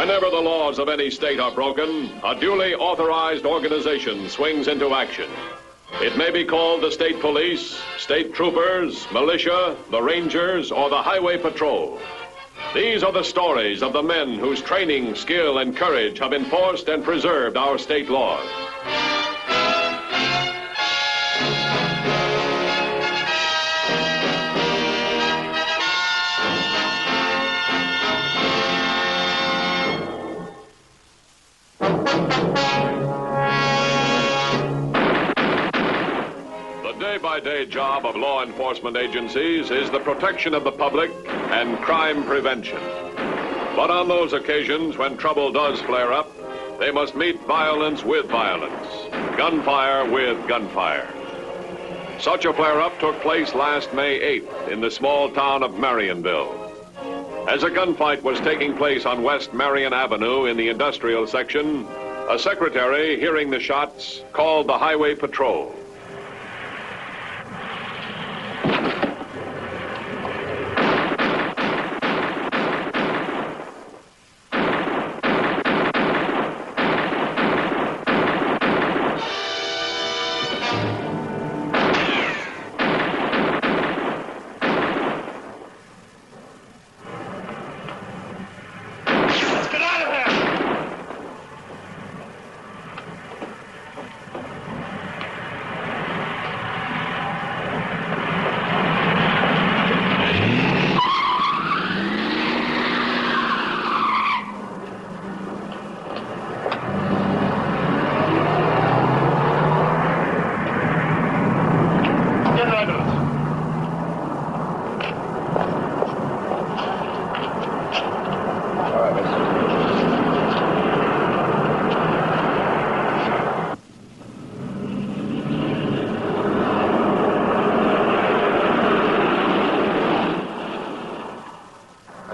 Whenever the laws of any state are broken, a duly authorized organization swings into action. It may be called the state police, state troopers, militia, the rangers, or the highway patrol. These are the stories of the men whose training, skill, and courage have enforced and preserved our state laws. Day-by-day job of law enforcement agencies is the protection of the public and crime prevention. But on those occasions when trouble does flare up, they must meet violence with violence, gunfire with gunfire. Such a flare-up took place last May 8th in the small town of Marionville. As a gunfight was taking place on West Marion Avenue in the industrial section, a secretary, hearing the shots, called the highway patrol.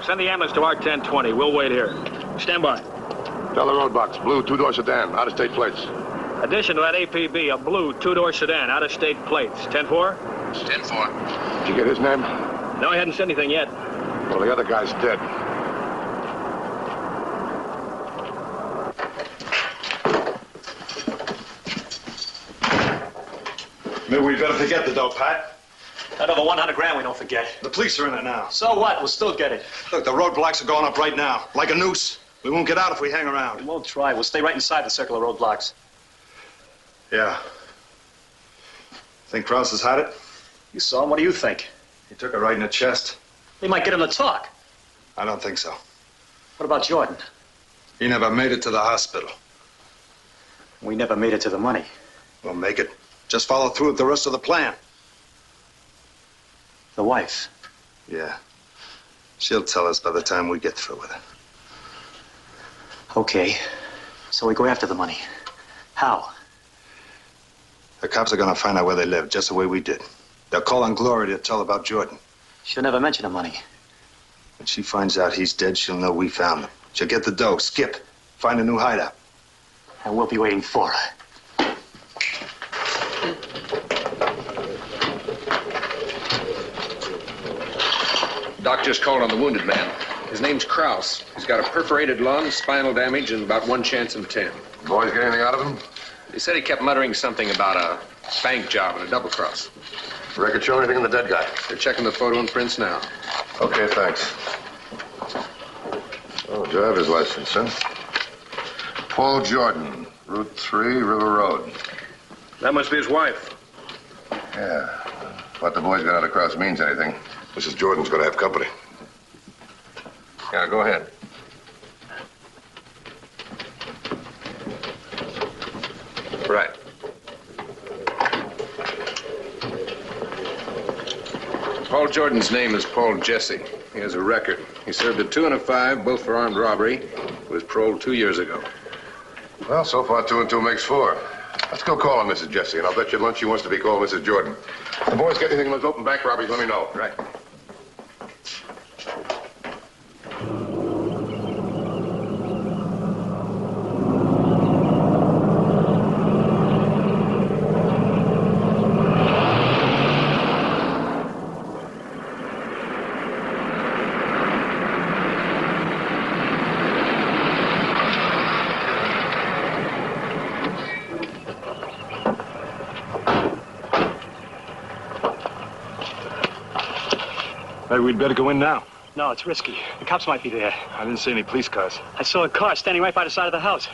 Send the ambulance to R1020. We'll wait here. Stand by. Tell the roadbox, blue two-door sedan, out-of-state plates. Addition to that APB, a blue two-door sedan, out-of-state plates. 10-4? 10-4. Did you get his name? No, I hadn't said anything yet. Well, the other guy's dead. Maybe we better forget the dope, Pat. Another 100 grand we don't forget. The police are in it now. So what? We'll still get it. Look, the roadblocks are going up right now, like a noose. We won't get out if we hang around. We won't try. We'll stay right inside the circle of roadblocks. Yeah. Think Krause has had it? You saw him. What do you think? He took it right in the chest. We might get him to talk. I don't think so. What about Jordan? He never made it to the hospital. We never made it to the money. We'll make it. Just follow through with the rest of the plan. The wife. Yeah. She'll tell us by the time we get through with it. Okay. So we go after the money. How? The cops are gonna find out where they live, just the way we did. They'll call on Gloria to tell about Jordan. She'll never mention the money. When she finds out he's dead, she'll know we found him. She'll get the dough, skip, find a new hideout. And we'll be waiting for her. Doc just called on the wounded man. His name's Krause. He's got a perforated lung, spinal damage, and about 1 chance in 10. Boys get anything out of him? He said he kept muttering something about a bank job and a double cross. Record show anything in the dead guy? They're checking the photo and prints now. Okay, thanks. Oh, driver's license, huh? Paul Jordan, Route 3, River Road. That must be his wife. Yeah. What the boys got out of Krause means anything. Mrs. Jordan's gonna have company. Yeah, go ahead. Right. Paul Jordan's name is Paul Jesse. He has a record. He served a 2 and a 5, both for armed robbery. He was paroled 2 years ago. Well, so far 2 and 2 makes 4. Let's go call on Mrs. Jesse, and I'll bet you lunch she wants to be called Mrs. Jordan. If the boys get anything in those open bank robberies, let me know. Right. Maybe we'd better go in now. No, it's risky. The cops might be there. I didn't see any police cars. I saw a car standing right by the side of the house.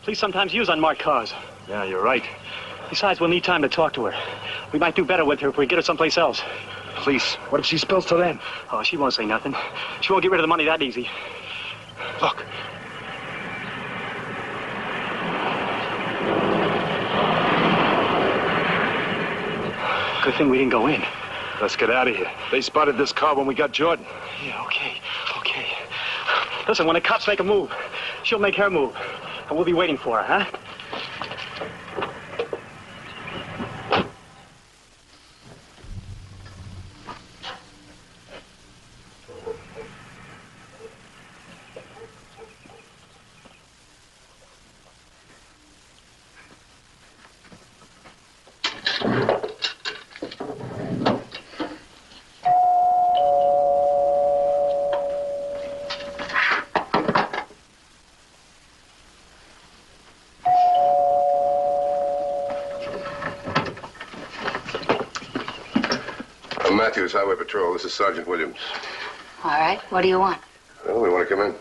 Police sometimes use unmarked cars. Yeah, you're right. Besides, we'll need time to talk to her. We might do better with her if we get her someplace else. Police. What if she spills to them? Oh, she won't say nothing. She won't get rid of the money that easy. Look. Good thing we didn't go in. Let's get out of here. They spotted this car when we got Jordan. Yeah, okay. Listen, when the cops make a move, she'll make her move. And we'll be waiting for her, huh? Matthews, Highway Patrol. This is Sergeant Williams. All right. What do you want? Well, we want to come in.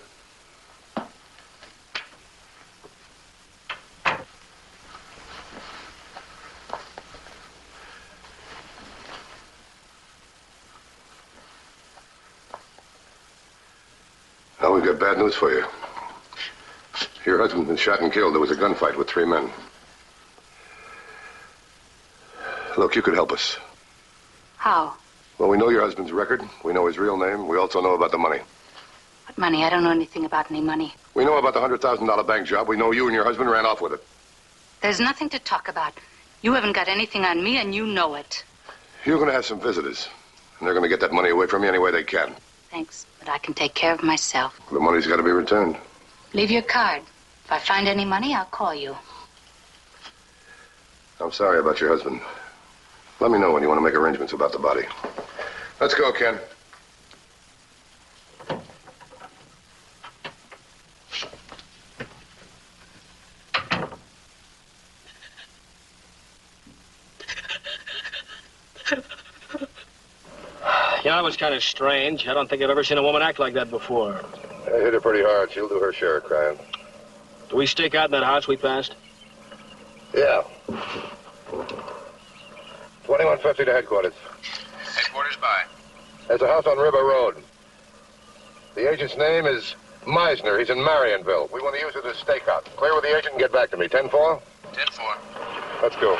Well, we've got bad news for you. Your husband's been shot and killed. There was a gunfight with 3 men. Look, you could help us. How? Well, we know your husband's record. We know his real name. We also know about the money. What money? I don't know anything about any money. We know about the $100,000 bank job. We know you and your husband ran off with it. There's nothing to talk about. You haven't got anything on me, and you know it. You're going to have some visitors, and they're going to get that money away from you any way they can. Thanks, but I can take care of myself. The money's got to be returned. Leave your card. If I find any money, I'll call you. I'm sorry about your husband. Let me know when you want to make arrangements about the body. Let's go, Ken. You know, that was kind of strange. I don't think I've ever seen a woman act like that before. I hit her pretty hard. She'll do her share of crying. Do we stake out in that house we passed? Yeah. 2150 to headquarters. Headquarters by. There's a house on River Road. The agent's name is Meisner. He's in Marionville. We want to use it as stakeout. Clear with the agent and get back to me. 10-4? 10-4. Let's go.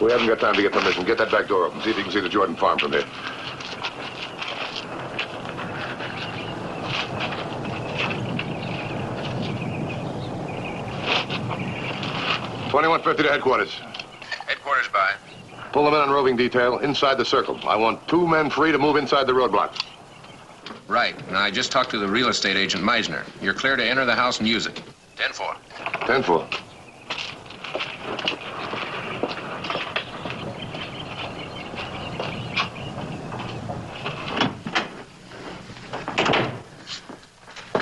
We haven't got time to get permission. Get that back door open. See if you can see the Jordan farm from here. $21.50 to headquarters. Headquarters by. Pull them in on roving detail inside the circle. I want 2 men free to move inside the roadblock. Right. And I just talked to the real estate agent, Meisner. You're clear to enter the house and use it. 10-4. 10-4.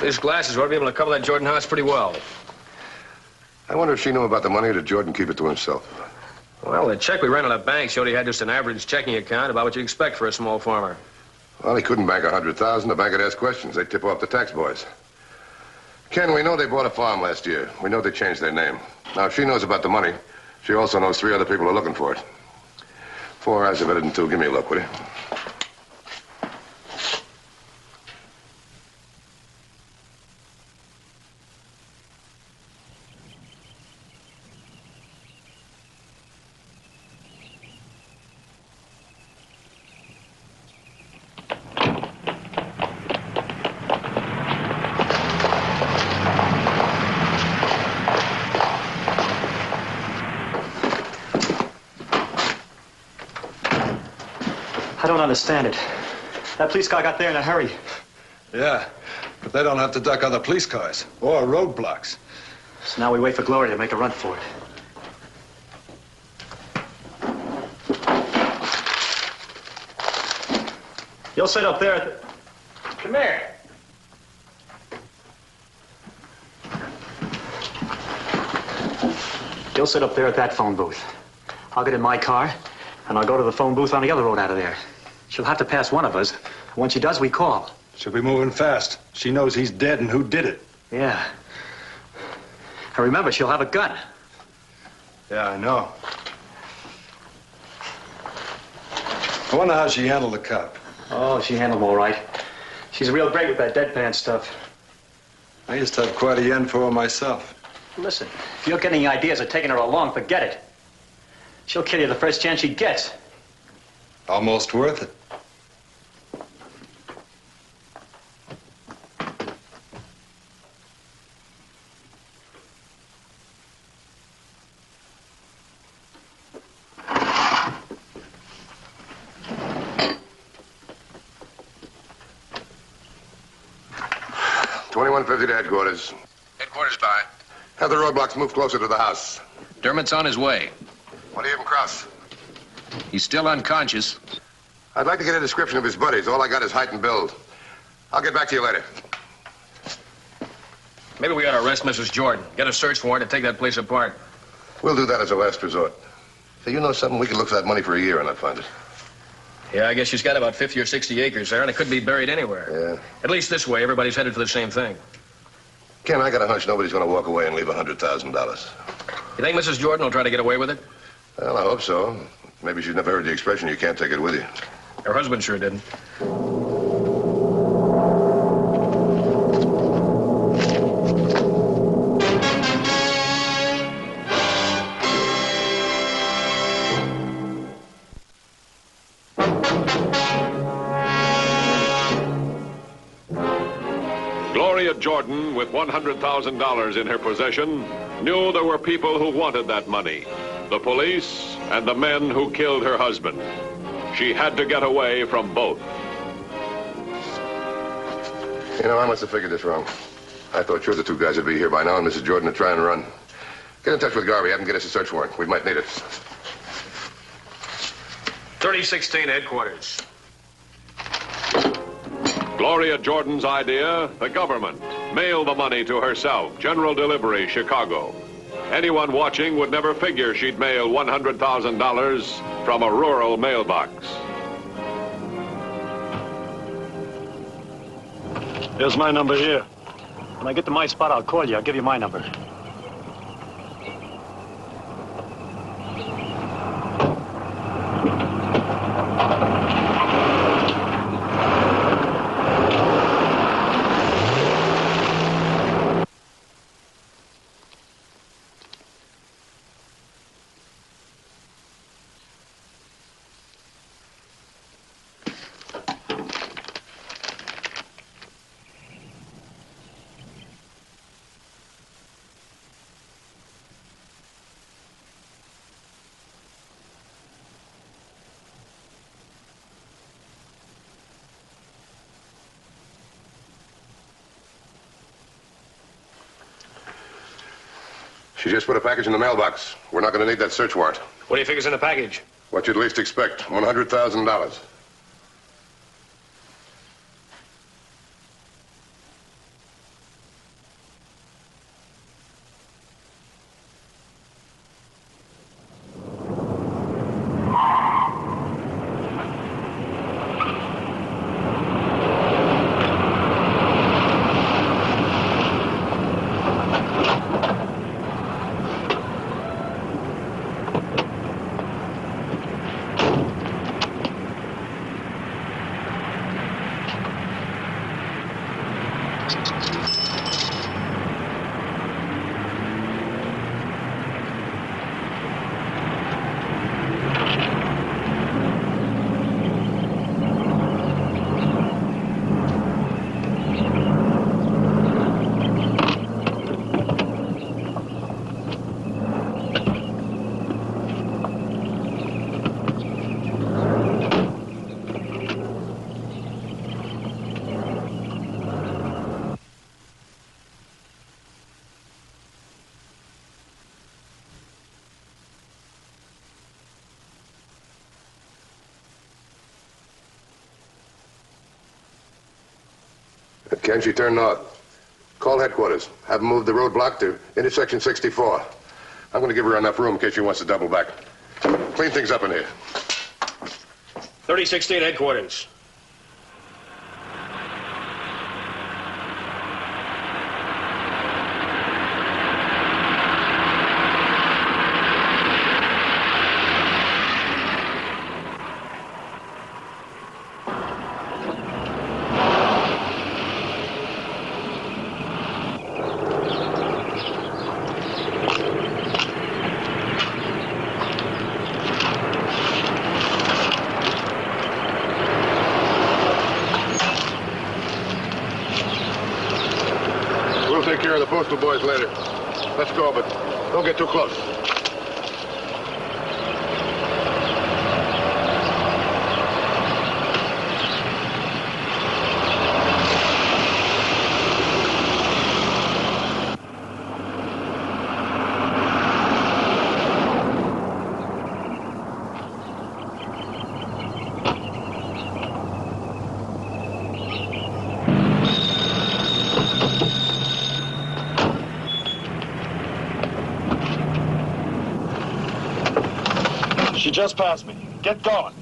These glasses ought to be able to cover that Jordan house pretty well. I wonder if she knew about the money or did Jordan keep it to himself? Well, the check we ran on the bank showed he had just an average checking account, about what you expect for a small farmer. Well, he couldn't bank 100,000. The bank would ask questions. They'd tip off the tax boys. Ken, we know they bought a farm last year. We know they changed their name. Now, if she knows about the money, she also knows 3 other people are looking for it. 4 eyes are better than 2. Give me a look, will you? don't understand it. That police car got there in a hurry. Yeah, but they don't have to duck other police cars or roadblocks. So now we wait for Gloria to make a run for it. You'll sit up there at the... Come here. You'll sit up there at that phone booth. I'll get in my car, and I'll go to the phone booth on the other road out of there. She'll have to pass one of us. Once she does, we call. She'll be moving fast. She knows he's dead and who did it. Yeah. And remember, she'll have a gun. Yeah, I know. I wonder how she handled the cop. Oh, she handled him all right. She's real great with that deadpan stuff. I used to have quite a yen for her myself. Listen, if you don't get any ideas of taking her along, forget it. She'll kill you the first chance she gets. Almost worth it. $21.50 to headquarters. Headquarters by. Have the roadblocks move closer to the house. Dermot's on his way. When do you even cross? He's still unconscious. I'd like to get a description of his buddies. All I got is height and build. I'll get back to you later. Maybe we ought to arrest Mrs. Jordan. Get a search warrant and take that place apart. We'll do that as a last resort. Hey, you know something? We could look for that money for a year and not find it. Yeah, I guess she's got about 50 or 60 acres there, and it could be buried anywhere. Yeah. At least this way, everybody's headed for the same thing. Ken, I got a hunch nobody's going to walk away and leave $100,000. You think Mrs. Jordan will try to get away with it? Well, I hope so. Maybe she's never heard the expression, you can't take it with you. Her husband sure didn't. Gloria Jordan, with $100,000 in her possession, knew there were people who wanted that money. The police and the men who killed her husband. She had to get away from both. You know, I must have figured this wrong. I thought sure the two guys would be here by now and Mrs. Jordan would try and run. Get in touch with Garvey. Have him get us a search warrant. We might need it. 3016 headquarters. Gloria Jordan's idea, the government. Mail the money to herself. General delivery, Chicago. Anyone watching would never figure she'd mail $100,000 from a rural mailbox. Here's my number here. When I get to my spot, I'll call you. I'll give you my number. She just put a package in the mailbox. We're not going to need that search warrant. What do you figure's in the package? What you'd least expect, $100,000. Ken, she turned north. Call headquarters. Have them move the roadblock to intersection 64. I'm going to give her enough room in case she wants to double back. Clean things up in here. 3016 headquarters. We'll take care of the postal boys later. Let's go, but don't get too close. She just passed me. Get going.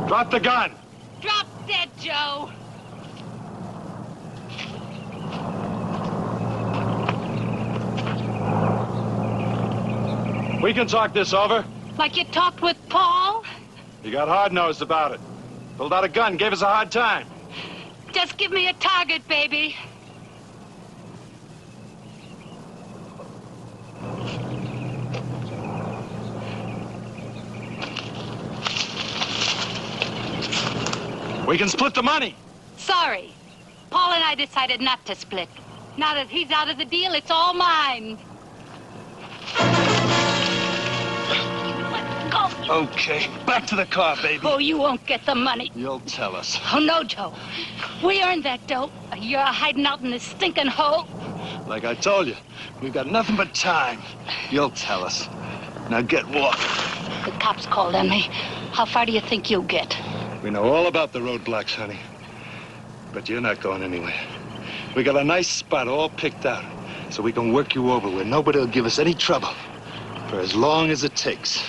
Drop the gun. Drop dead, Joe. We can talk this over. Like you talked with Paul? You got hard-nosed about it. Pulled out a gun, gave us a hard time. Just give me a target, baby. We can split the money. Sorry. Paul and I decided not to split. Now that he's out of the deal, it's all mine. Let go. Okay, back to the car, baby. Oh, you won't get the money. You'll tell us. Oh, no, Joe. We earned that dope. You're hiding out in this stinking hole. Like I told you, we've got nothing but time. You'll tell us. Now get walking. The cops called on me. How far do you think you'll get? We know all about the roadblocks, honey. But you're not going anywhere. We got a nice spot all picked out, so we can work you over where nobody will give us any trouble for as long as it takes.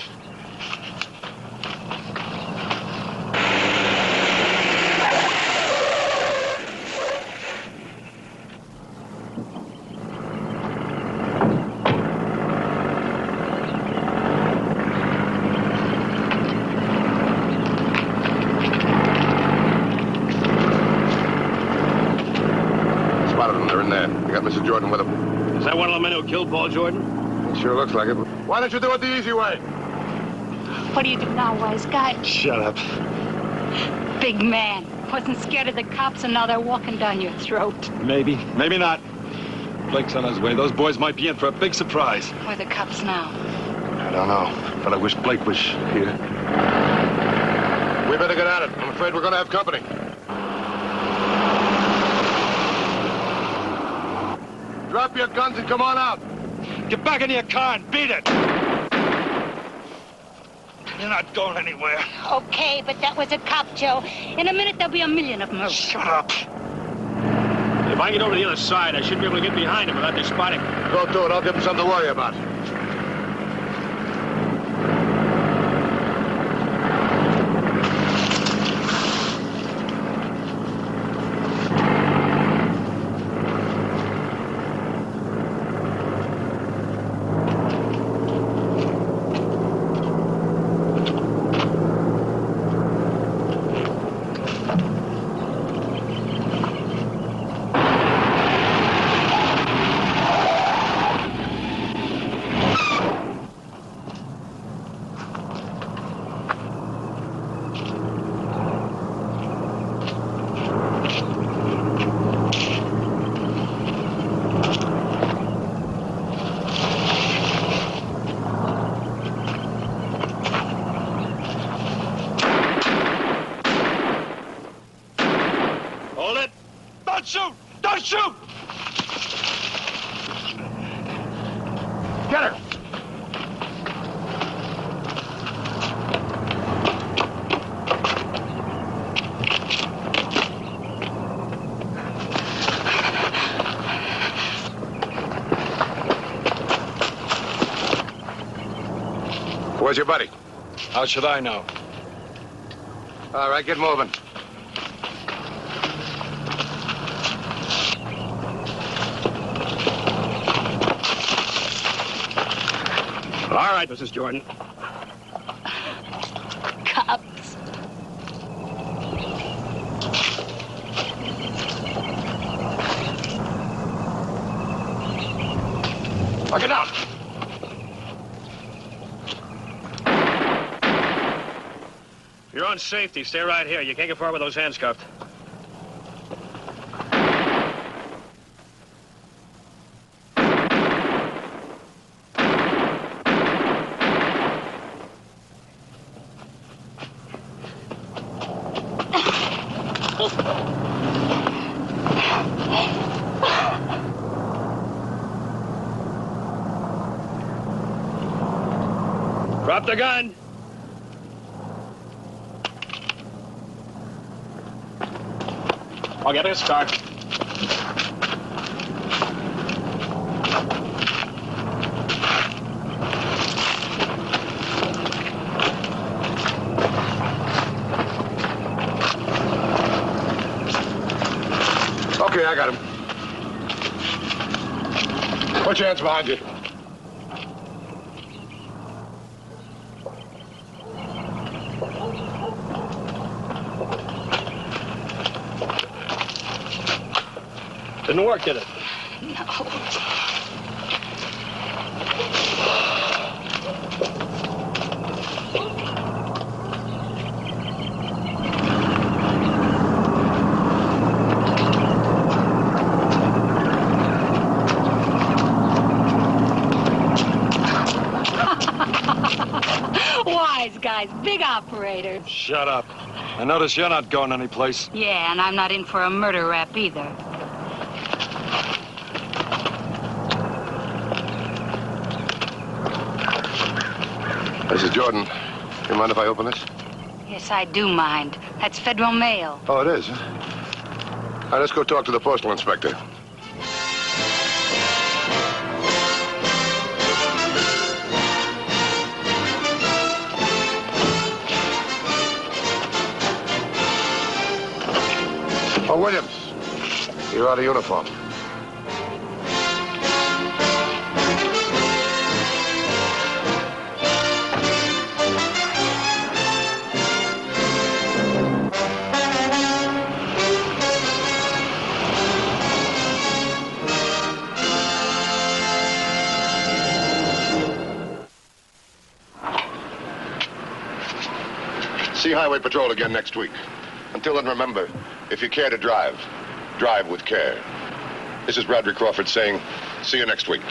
Mr. Jordan with him. Is that one of the men who killed Paul Jordan? It sure looks like it. Why don't you do it the easy way? What do you do now, wise guy? Shut up. Big man. Wasn't scared of the cops, and now they're walking down your throat. Maybe, maybe not. Blake's on his way. Those boys might be in for a big surprise. Where are the cops now? I don't know, but I wish Blake was here. We better get at it. I'm afraid we're going to have company. Drop your guns and come on out. Get back in your car and beat it. You're not going anywhere. Okay, but that was a cop, Joe. In a minute, there'll be a million of them. Shut up. If I get over to the other side, I should be able to get behind him without they spotting me. Go do it. I'll give them something to worry about. Don't shoot! Don't shoot! Get her! Where's your buddy? How should I know? All right, get moving. All right, Mrs. Jordan. Cops. Look it out! You're on safety. Stay right here. You can't get far with those hands cuffed. Drop the gun. I'll get a start. Okay, I got him. Put your hands behind you. Didn't work, did it? No. Wise guys, big operators. Shut up. I notice you're not going anyplace. Yeah, and I'm not in for a murder rap either. Mrs. Jordan, you mind if I open this? Yes, I do mind. That's federal mail. Oh, it is, huh? All right, let's go talk to the postal inspector. Oh, Williams, you're out of uniform. See Highway Patrol again next week. Until then, remember, if you care to drive, drive with care. This is Bradley Crawford saying, see you next week.